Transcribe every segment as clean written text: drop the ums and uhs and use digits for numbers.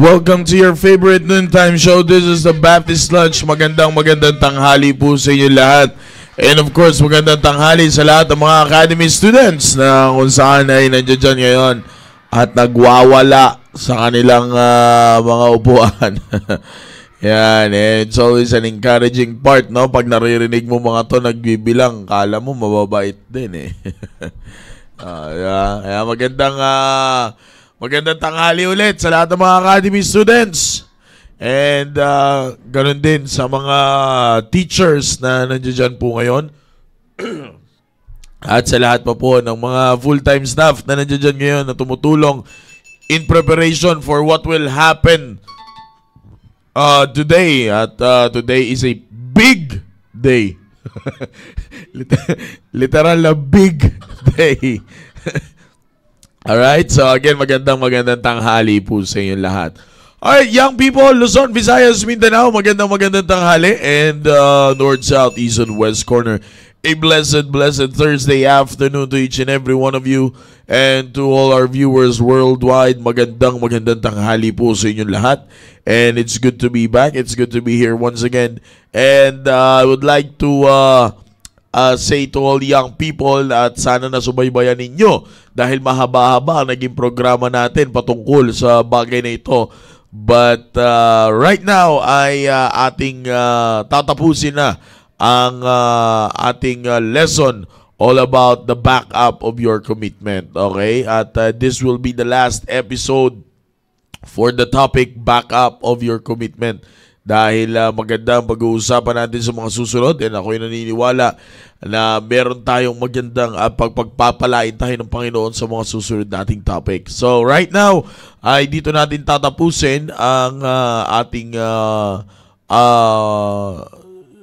Welcome to your favorite noontime show. This is the Baptist Lunch. Magandang tanghali po sa inyo lahat. And of course, magandang tanghali sa lahat ng mga academy students na kung saan ay nandiyan dyan ngayon at nagwawala sa kanilang mga upuan. Yan, it's always an encouraging part, no? Pag naririnig mo mga to nagbibilang, kala mo mababait din eh. Kaya magandang tanghali ulit sa lahat ng mga academy students. And ganun din sa mga teachers na nandiyan po ngayon. At sa lahat pa po ng mga full-time staff na nandiyan ngayon na tumutulong in preparation for what will happen today. At today is a big day. Literal na big day. Alright, so again, magandang tanghali po sa inyo lahat. Alright, young people, Luzon, Visayas, Mindanao, magandang tanghali. And North, South, East, and West corner. A blessed Thursday afternoon to each and every one of you. And to all our viewers worldwide, magandang tanghali po sa inyo lahat. And it's good to be back. It's good to be here once again. And I would like to say to all young people at sana nasubaybayan ninyo dahil mahaba-haba ang naging programa natin patungkol sa bagay na ito. But right now ay ating tatapusin na ang ating lesson all about the backup of your commitment. Okay? At this will be the last episode for the topic backup of your commitment. Dahil magandang pag-uusapan natin sa mga susunod, and ako'y naniniwala na meron tayong magandang pagpapalain tayo ng Panginoon sa mga susunod nating topic. So right now, ay dito natin tatapusin ang ating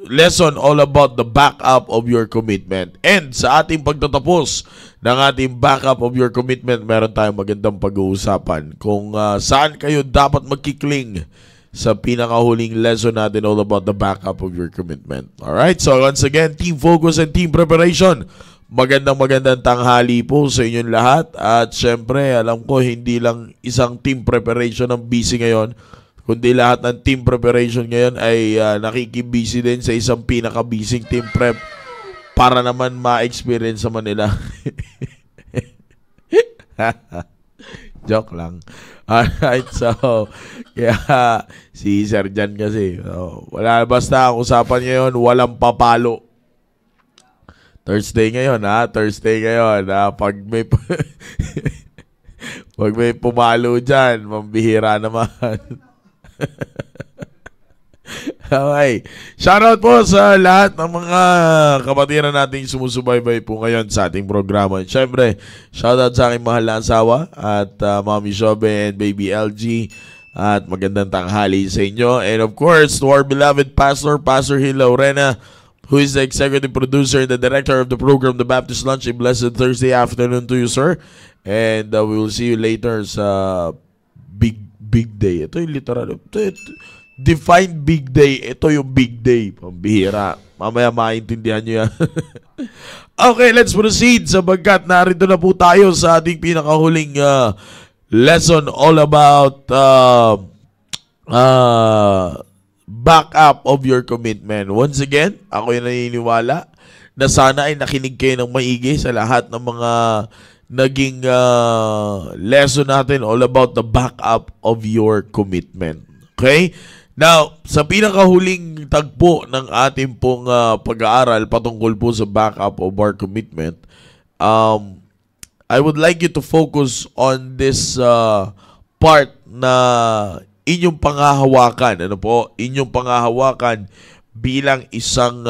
lesson all about the backup of your commitment. And sa ating pagtatapos ng ating backup of your commitment, meron tayong magandang pag-uusapan kung saan kayo dapat magkikling sa pinakahuling lesson natin all about the backup of your commitment. Alright, so once again, team focus and team preparation. Magandang tanghali po sa inyong lahat. At syempre, alam ko, hindi lang isang team preparation ang busy ngayon, kundi lahat ng team preparation ngayon ay nakikibusy din sa isang pinaka-busy team prep para naman ma-experience naman nila. Joke lang. Alright, so kaya si Sir Jan kasi wala, basta ang usapan ngayon, walang papalo. Thursday ngayon pag may pag may pumalo dyan, mambihira naman. Okay. Shoutout po sa lahat ng mga kapatiran nating sumusubaybay po ngayon sa ating programa. Siyempre, shoutout sa aking mahal na asawa at Mommy Shobe and Baby LG. At magandang tanghali sa inyo. And of course, to our beloved Pastor Hil Laurena, who is the executive producer and the director of the program, The Baptist Lunch. A blessed Thursday afternoon to you, sir. And we will see you later sa big day. Ito yung literal. Define big day. Ito yung big day. Pambihira. Mamaya maintindihan nyo yan. Okay, let's proceed sapagkat narito na po tayo sa ating pinakahuling lesson all about backup of your commitment. Once again, ako yung naniniwala na sana ay nakinig kayo ng maigi sa lahat ng mga naging lesson natin all about the backup of your commitment. Okay? Now, sa pinakahuling tagpo ng ating pong pag-aaral patungkol po sa backup of our commitment, I would like you to focus on this part na inyong pangahawakan. Ano po? Inyong pangahawakan bilang isang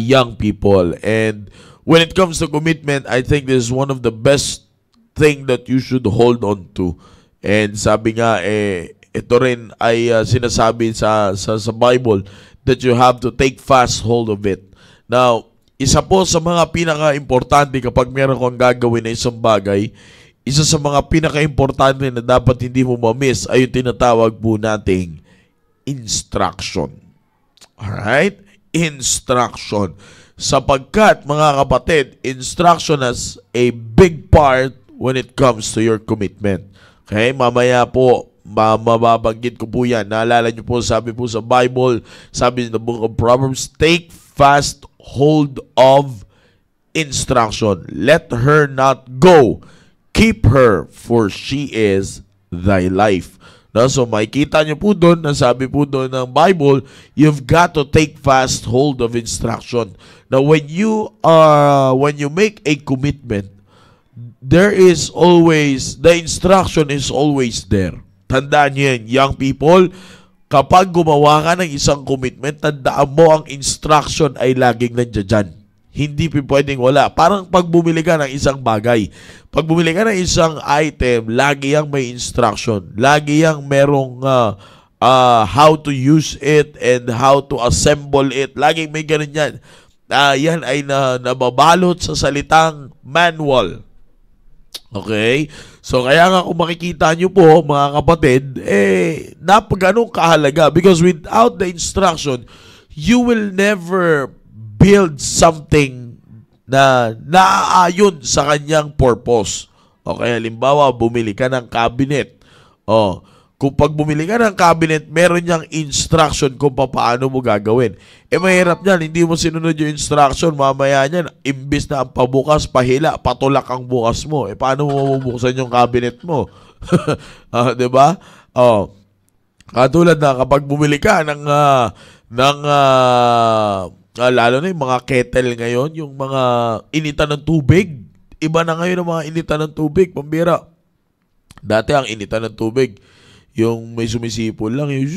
young people. And when it comes to commitment, I think this is one of the best thing that you should hold on to. And sabi nga, ito rin ay sinasabi sa Bible that you have to take fast hold of it. Now, isa po sa mga pinaka-importante kapag meron kang gagawin na isang bagay, isa sa mga pinaka-importante na dapat hindi mo ma-miss ay yung tinatawag po nating instruction. Alright? Instruction. Sapagkat, mga kapatid, instruction has a big part when it comes to your commitment. Okay? Mamaya po, mababanggit ko po yan. Naalala nyo po, sabi po sa Bible, sabi in the book of Proverbs, take fast hold of instruction. Let her not go. Keep her, for she is thy life. No? So makikita nyo po doon, nasabi po doon ng Bible, you've got to take fast hold of instruction. Now when you make a commitment, there is always, the instruction is always there. Tandaan nyo yan, young people, kapag gumawa ka ng isang commitment, tandaan mo ang instruction ay laging nandiyan dyan. Hindi pwedeng wala. Parang pag bumili ka ng isang bagay, pag bumili ka ng isang item, lagi yang may instruction. Lagi yang merong how to use it and how to assemble it. Laging may ganun yan. Yan ay nababalot sa salitang manual. Okay? So, kaya nga kung makikita nyo po, mga kapatid, ganun kahalaga. Because without the instruction, you will never build something na naaayon sa kanyang purpose. Okay, halimbawa, bumili ka ng cabinet. Kung pag bumili ka ng cabinet, meron niyang instruction kung paano mo gagawin. Mahirap niyan, hindi mo sinunod yung instruction, mamaya niyan, imbis na ang pabukas, pahila, patulak ang bukas mo. Paano mo mabubuksan yung cabinet mo? Diba? Katulad na kapag bumili ka ng lalo na yung mga kettle ngayon, yung mga initan ng tubig. Iba na ngayon ang mga initan ng tubig, pambira. Dati ang initan ng tubig, yung may sumisipol lang, yung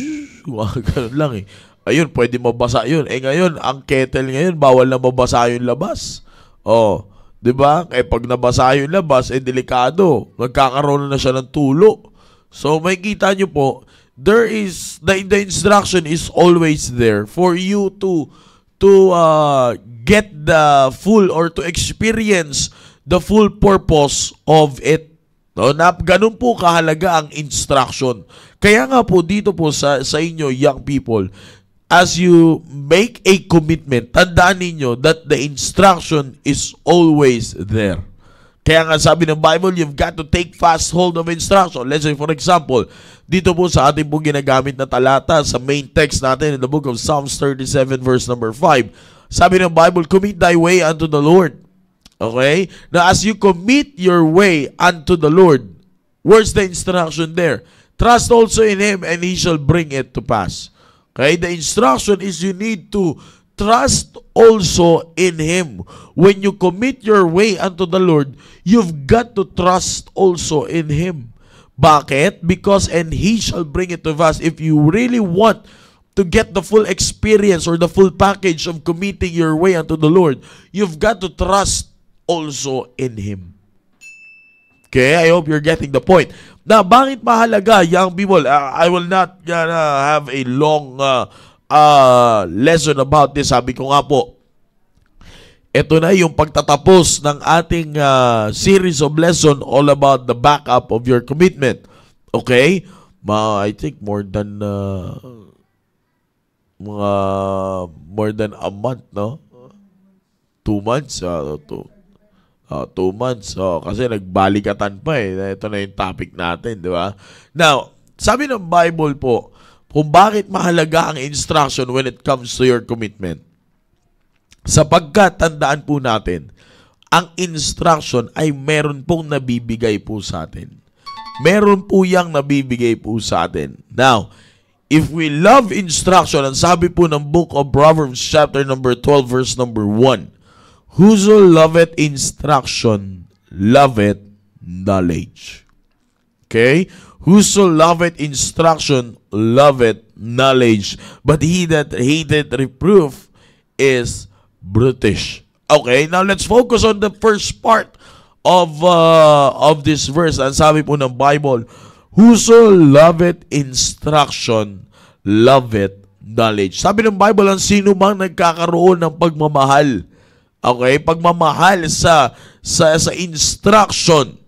ganun lang eh. Ayun, pwede mabasa yun. Ngayon, ang kettle ngayon, bawal na mabasa yung labas. Diba? Pag nabasa yung labas, delikado. Nagkakaroon na siya ng tulo. So, may kita nyo po, there is, the instruction is always there for you to get the full or to experience the full purpose of it. Ganun po kahalaga ang instruction. Kaya nga po dito po sa inyo, young people, as you make a commitment, tandaan ninyo that the instruction is always there. Kaya nga sabi ng Bible, you've got to take fast hold of instruction. Let's say, for example, dito po sa ating po ginagamit na talata sa main text natin in the book of Psalms 37 verse number 5. Sabi ng Bible, commit thy way unto the Lord. Okay? Now, as you commit your way unto the Lord, where's the instruction there? Trust also in Him and He shall bring it to pass. Okay? The instruction is you need to trust also in Him. When you commit your way unto the Lord, you've got to trust also in Him. Bakit? Because and He shall bring it to pass. If you really want to get the full experience or the full package of committing your way unto the Lord, you've got to trust also in Him. Okay? I hope you're getting the point. Now, bakit mahalaga, young people? I will not have a long lesson about this. Sabi ko nga po, ito na yung pagtatapos ng ating series of lesson all about the backup of your commitment. Okay? I think more than a month, no? 2 months. 2 months. Kasi nagbalikatan pa eh. Ito na yung topic natin, di ba? Now, sabi ng Bible po, kung bakit mahalaga ang instruction when it comes to your commitment. Sapagkat, tandaan po natin, ang instruction ay meron pong nabibigay po sa atin. Meron po yang nabibigay po sa atin. Now, if we love instruction, ang sabi po ng book of Proverbs chapter number 12 verse number 1, whoso loveth instruction, loveth knowledge. Okay? Whoso loveth instruction, loveth knowledge. But he that hateth reproof is brutish. Okay, now let's focus on the first part of this verse. Ang sabi po ng Bible, whoso loveth instruction, loveth knowledge. Sabi ng Bible, ang sino mang nagkakaroon ng pagmamahal. Okay, pagmamahal sa instruction.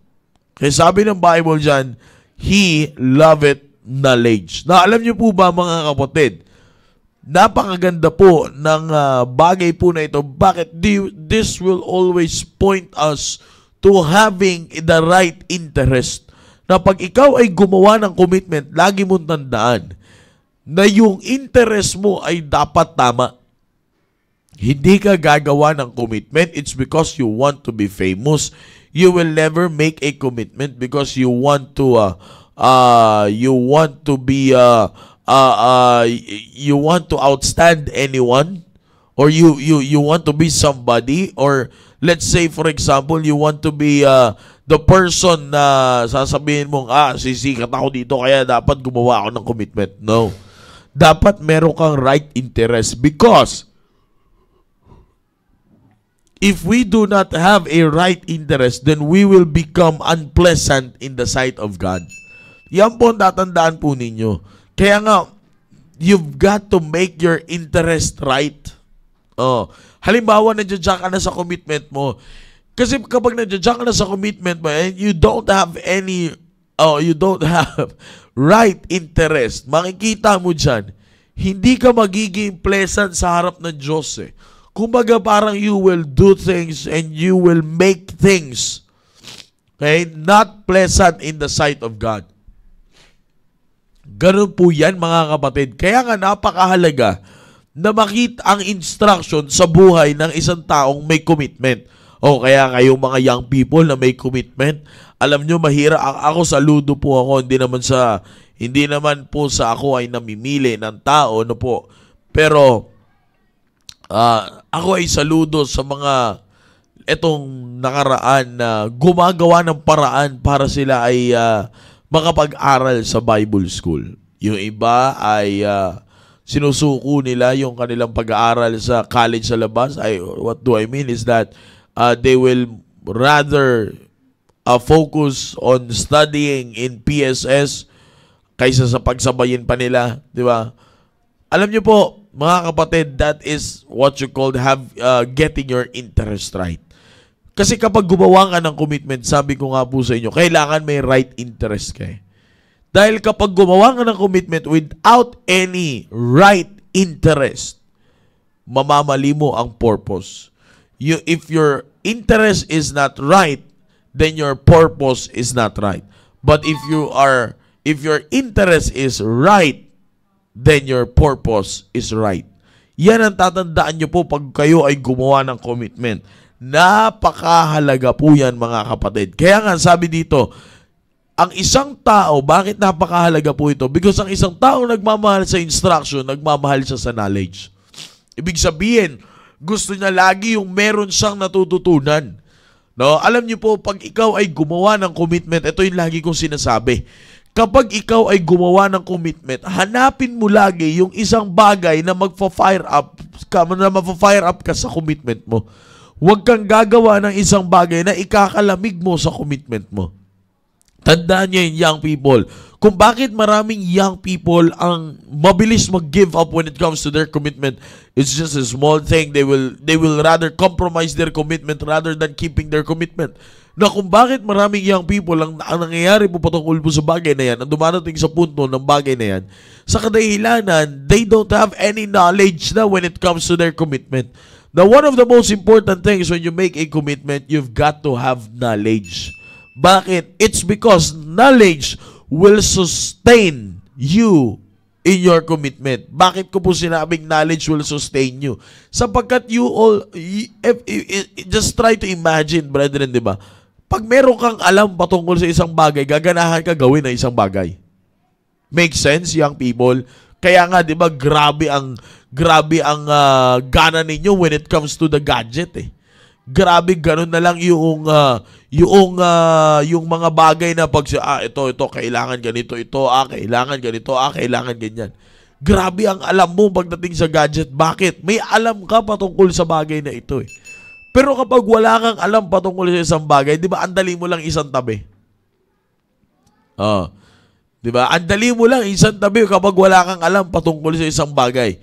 Kaya sabi ng Bible dyan, he loveth knowledge. Na alam niyo po ba mga kapatid, napakaganda po ng bagay po na ito. Bakit? This will always point us to having the right interest. na pag ikaw ay gumawa ng commitment, lagi mong tandaan na yung interest mo ay dapat tama. Hindi ka gagawa ng commitment, it's because you want to be famous. You will never make a commitment because you want to you want to outstand anyone, or you want to be somebody, or let's say for example you want to be the person na sasabihin mong sisikat ako dito kaya dapat gumawa ako ng commitment. No. Dapat meron kang right interest, because if we do not have a right interest, then we will become unpleasant in the sight of God. Yan po ang tatandaan po ninyo. Kaya nga, you've got to make your interest right. Halimbawa, nandiyan ka na sa commitment mo. Kasi kapag nandiyan ka na sa commitment mo, and you don't have right interest, makikita mo dyan, hindi ka magiging pleasant sa harap ng Diyos eh. Kumbaga parang you will do things and you will make things, okay, not pleasant in the sight of God. Ganun po yan mga kapatid. Kaya nga napakahalaga na makita ang instruction sa buhay ng isang taong may commitment. Kaya kayong mga young people na may commitment, alam nyo, mahirap. Ako saludo po ako, hindi naman po sa ako ay namimili ng tao, no po. Pero ako ay saludo sa mga etong nakaraan na gumagawa ng paraan para sila ay makapag-aral sa Bible School. Yung iba ay sinusuko nila yung kanilang pag-aaral sa college sa labas. What do I mean is that they will rather focus on studying in PSS kaysa sa pagsabayin pa nila, di ba? Alam niyo po, mga kapatid, that is what you call getting your interest right. Kasi kapag gumawa ka ng commitment, sabi ko nga po sa inyo, kailangan may right interest ka. Dahil kapag gumawa ka ng commitment without any right interest, mamamali mo ang purpose. If your interest is not right, then your purpose is not right. But if your interest is right, then your purpose is right. Yan ang tatandaan nyo po pag kayo ay gumawa ng commitment. Napakahalaga po yan mga kapatid. Kaya nga sabi dito, ang isang tao, bakit napakahalaga po ito? Because ang isang tao nagmamahal sa instruction, nagmamahal siya sa knowledge. Ibig sabihin, gusto niya lagi yung meron siyang natututunan. No? Alam niyo po, pag ikaw ay gumawa ng commitment, ito yung lagi kong sinasabi. Kapag ikaw ay gumawa ng commitment, hanapin mo lagi yung isang bagay na magfa-fire up ka sa commitment mo. Huwag kang gagawa ng isang bagay na ikakalamig mo sa commitment mo. Tandaan niyo yung young people. Kung bakit maraming young people ang mabilis mag-give up when it comes to their commitment, it's just a small thing. They will rather compromise their commitment rather than keeping their commitment. Na kung bakit maraming young people ang nangyayari po patungkol po sa bagay na yan, ang dumarating sa punto ng bagay na yan, sa kadahilanan, they don't have any knowledge na when it comes to their commitment. Now, one of the most important things when you make a commitment, you've got to have knowledge. Bakit? It's because knowledge will sustain you in your commitment. Bakit ko po sinabing knowledge will sustain you? Sapagkat just try to imagine, brethren, di ba? Pag meron kang alam patungkol sa isang bagay, gaganahan ka gawin na isang bagay. Make sense, young people? Kaya nga, di ba, grabe ang gana ninyo when it comes to the gadget eh. Grabe, ganun na lang yung mga bagay na pag ito, kailangan ganito, kailangan ganito, kailangan ganyan. Grabe ang alam mo pagdating sa gadget. Bakit? May alam ka patungkol sa bagay na ito eh. Pero kapag wala kang alam patungkol sa isang bagay, di ba, andali mo lang isang tabi. Di ba? Andali mo lang isang tabi kapag wala kang alam patungkol sa isang bagay.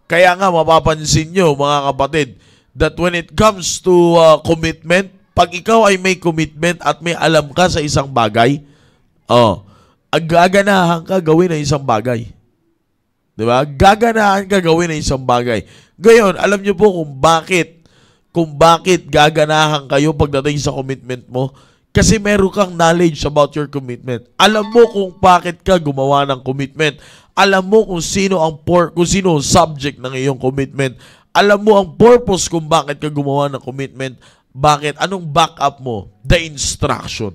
Kaya nga, mapapansin nyo, mga kapatid, that when it comes to commitment, pag ikaw ay may commitment at may alam ka sa isang bagay, gaganahan ka gawin ang isang bagay. Di ba? Gaganahan ka gawin ang isang bagay. Ngayon, alam nyo po kung bakit gaganahan kayo pagdating sa commitment mo? Kasi meron kang knowledge about your commitment. Alam mo kung bakit ka gumawa ng commitment. Alam mo kung sino ang subject ng iyong commitment. Alam mo ang purpose kung bakit ka gumawa ng commitment. Bakit? Anong backup mo? The instruction.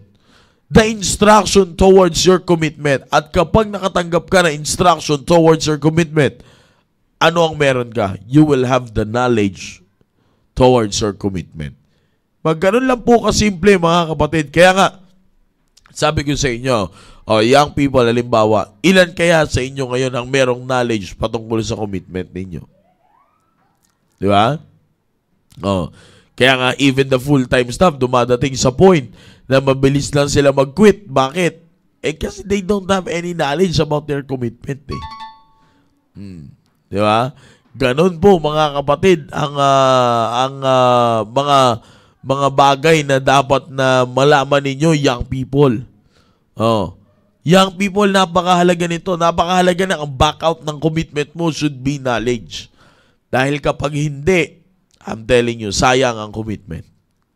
The instruction towards your commitment. At kapag nakatanggap ka ng instruction towards your commitment, ano ang meron ka? You will have the knowledge towards your commitment. Magganon lang po kasimple mga kapatid. Kaya nga, sabi ko sa inyo, young people, halimbawa, ilan kaya sa inyo ngayon ang merong knowledge patungkol sa commitment ninyo? Di ba? Kaya nga, even the full-time staff, dumadating sa point na mabilis lang sila mag-quit. Bakit? Kasi they don't have any knowledge about their commitment eh. Di ba? Ganon po mga kapatid ang mga bagay na dapat na malaman ninyo, young people. Young people, napakahalaga nito. Napakahalaga na ang backout ng commitment mo should be knowledge. Dahil kapag hindi, I'm telling you, sayang ang commitment.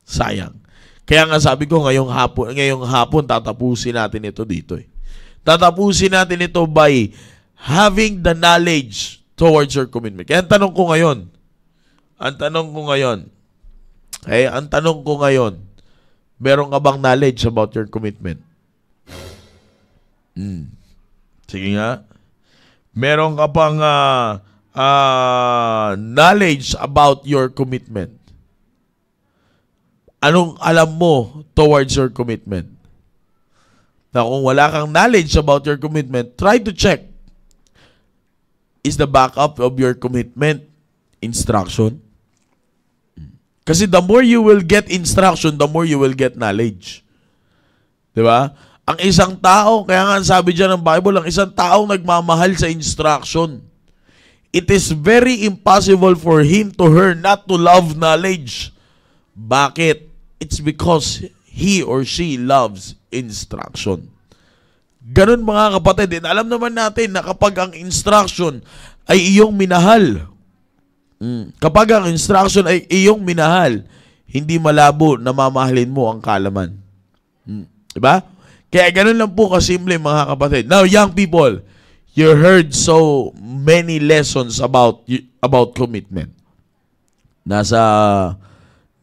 Sayang. Kaya nga sabi ko, ngayong hapon tatapusin natin ito dito eh. Tatapusin natin ito by having the knowledge towards your commitment. Kaya ang tanong ko ngayon, meron ka bang knowledge about your commitment? Sige nga. Meron ka bang knowledge about your commitment? Anong alam mo towards your commitment? Na kung wala kang knowledge about your commitment, try to check. Is the backup of your commitment instruction? Kasi the more you will get instruction, the more you will get knowledge. Diba? Ang isang tao, kaya nga sabi dyan ng Bible, ang isang taong nagmamahal sa instruction, it is very impossible for him to her not to love knowledge. Bakit? It's because he or she loves instruction. Ganun mga kapatid. And alam naman natin na kapag ang instruction ay iyong minahal, kapag ang instruction ay iyong minahal, hindi malabo na mamahalin mo ang kaalaman. Diba? Kaya ganun lang po kasimple mga kapatid. Now, young people, you heard so many lessons about commitment.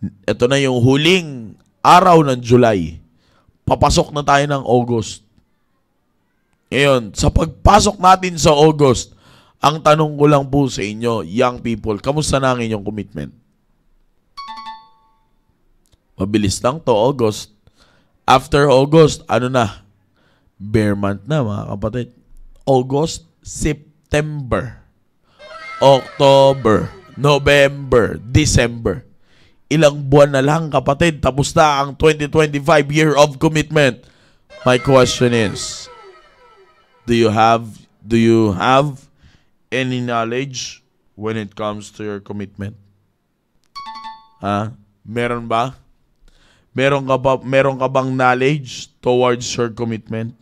Ito na yung huling araw ng July. Papasok na tayo ng August. Ngayon, sa pagpasok natin sa August, ang tanong ko lang po sa inyo, young people, kamusta na ang inyong commitment? Mabilis lang to, August. After August, ano na? Bare month na, mga kapatid. August, September, October, November, December. Ilang buwan na lang, kapatid. Tapos na ang 2025 year of commitment. My question is, do you have any knowledge when it comes to your commitment? Meron ba? Meron ka bang knowledge towards your commitment?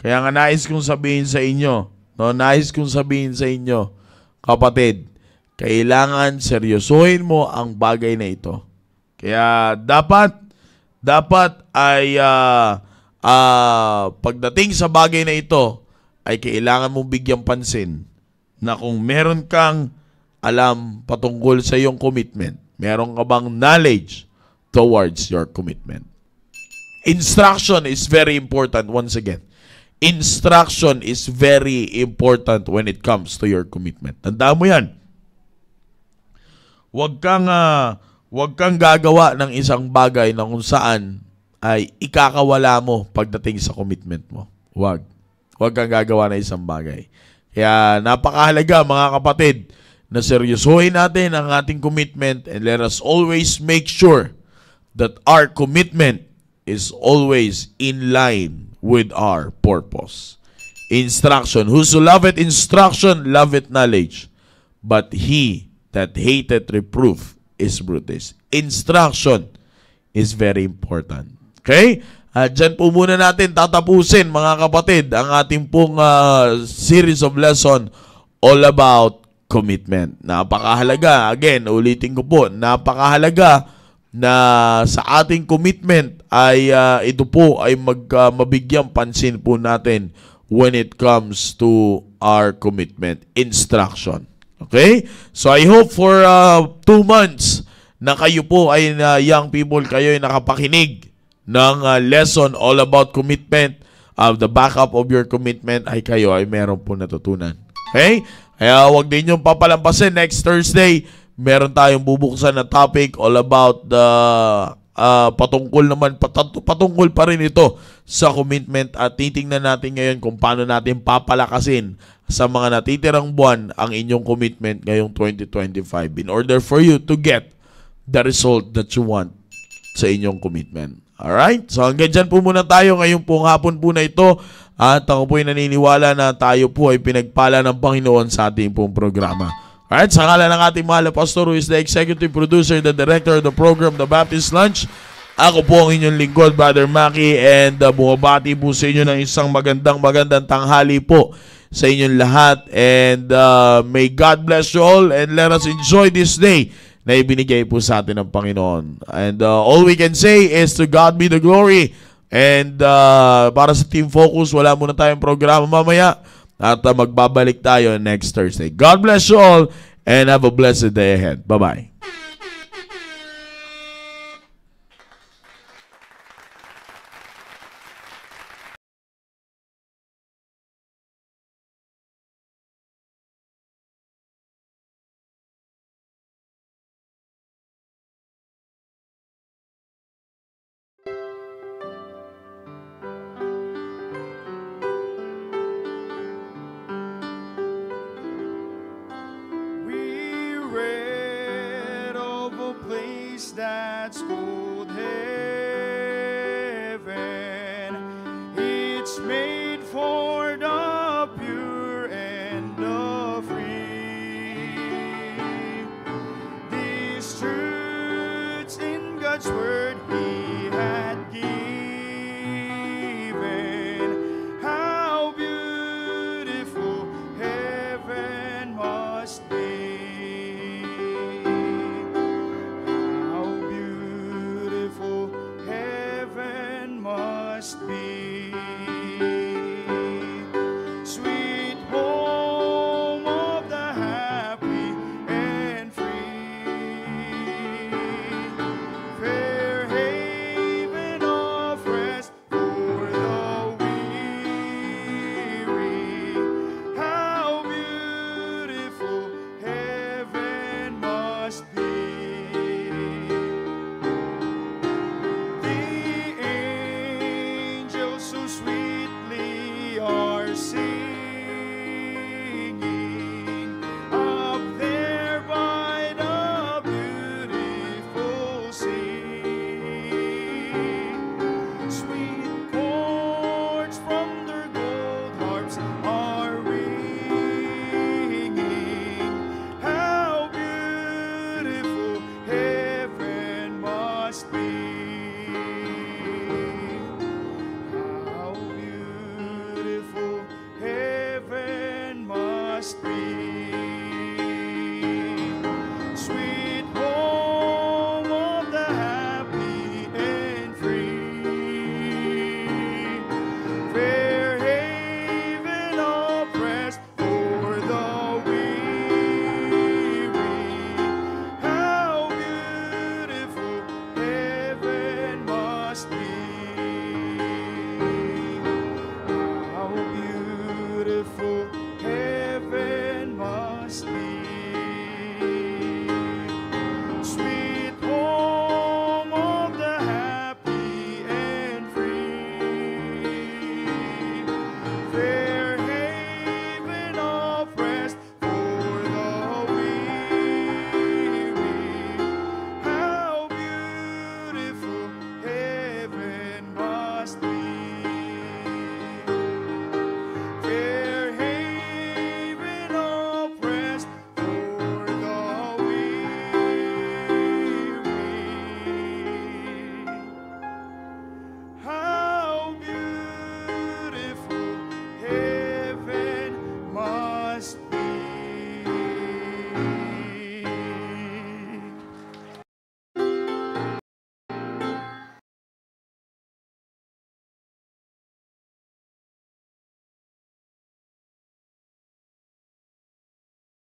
Kaya nga nais kong sabihin sa inyo, kapatid, kailangan seryosohin mo ang bagay na ito. Kaya dapat ay pagdating sa bagay na ito, ay kailangan mong bigyang pansin na kung meron kang alam patungkol sa iyong commitment, meron ka bang knowledge towards your commitment. Instruction is very important once again. Instruction is very important when it comes to your commitment. Tandaan mo yan. Huwag kang gagawa ng isang bagay na kung saan ay ikakawala mo pagdating sa commitment mo. Huwag kang gagawa ng isang bagay. Kaya napakahalaga mga kapatid na seryosohin natin ang ating commitment and let us always make sure that our commitment is always in line with our purpose. Instruction. Whoso loveth instruction, loveth knowledge. But he that hateth reproof is brutish. Instruction is very important. Okay? Diyan po muna natin tatapusin mga kapatid ang ating pong series of lesson all about commitment. Napakahalaga. Again, ulitin ko po, napakahalaga na sa ating commitment ay ito po ay mabigyang pansin po natin when it comes to our commitment instruction. Okay? So I hope for 2 months na kayo po ay young people, kayo ay nakapakinig ng lesson all about commitment. The backup of your commitment ay kayo ay meron po natutunan. Okay? Kaya huwag din yung papalampasin. Next Thursday, meron tayong bubuksan na topic all about the patungkol pa rin ito sa commitment at titingnan natin ngayon kung paano natin papalakasin sa mga natitirang buwan ang inyong commitment ngayong 2025 in order for you to get the result that you want sa inyong commitment. Alright? So hanggang dyan po muna tayo ngayong pong hapon po na ito at ako po ay naniniwala na tayo po ay pinagpala ng Panginoon sa ating pong programa. Alright, sa ngalan ng ating mahal na pastor who is the executive producer, the director of the program, The Baptist Lunch, ako po ang inyong lingkod, Brother Maki, and bumabati po sa inyo ng isang magandang tanghali po sa inyong lahat. And may God bless you all and let us enjoy this day na ibinigay po sa atin ng Panginoon. And all we can say is to God be the glory. And para sa Team Focus, wala muna tayong programa mamaya. At magbabalik tayo next Thursday. God bless you all and have a blessed day ahead. Bye-bye. That's called heaven. It's made for the pure and the free. These truths in God's word He had given. How beautiful heaven must be. Be sweet home of the happy and free, fair haven of rest for the weary. How beautiful heaven must be. So sweetly are singing.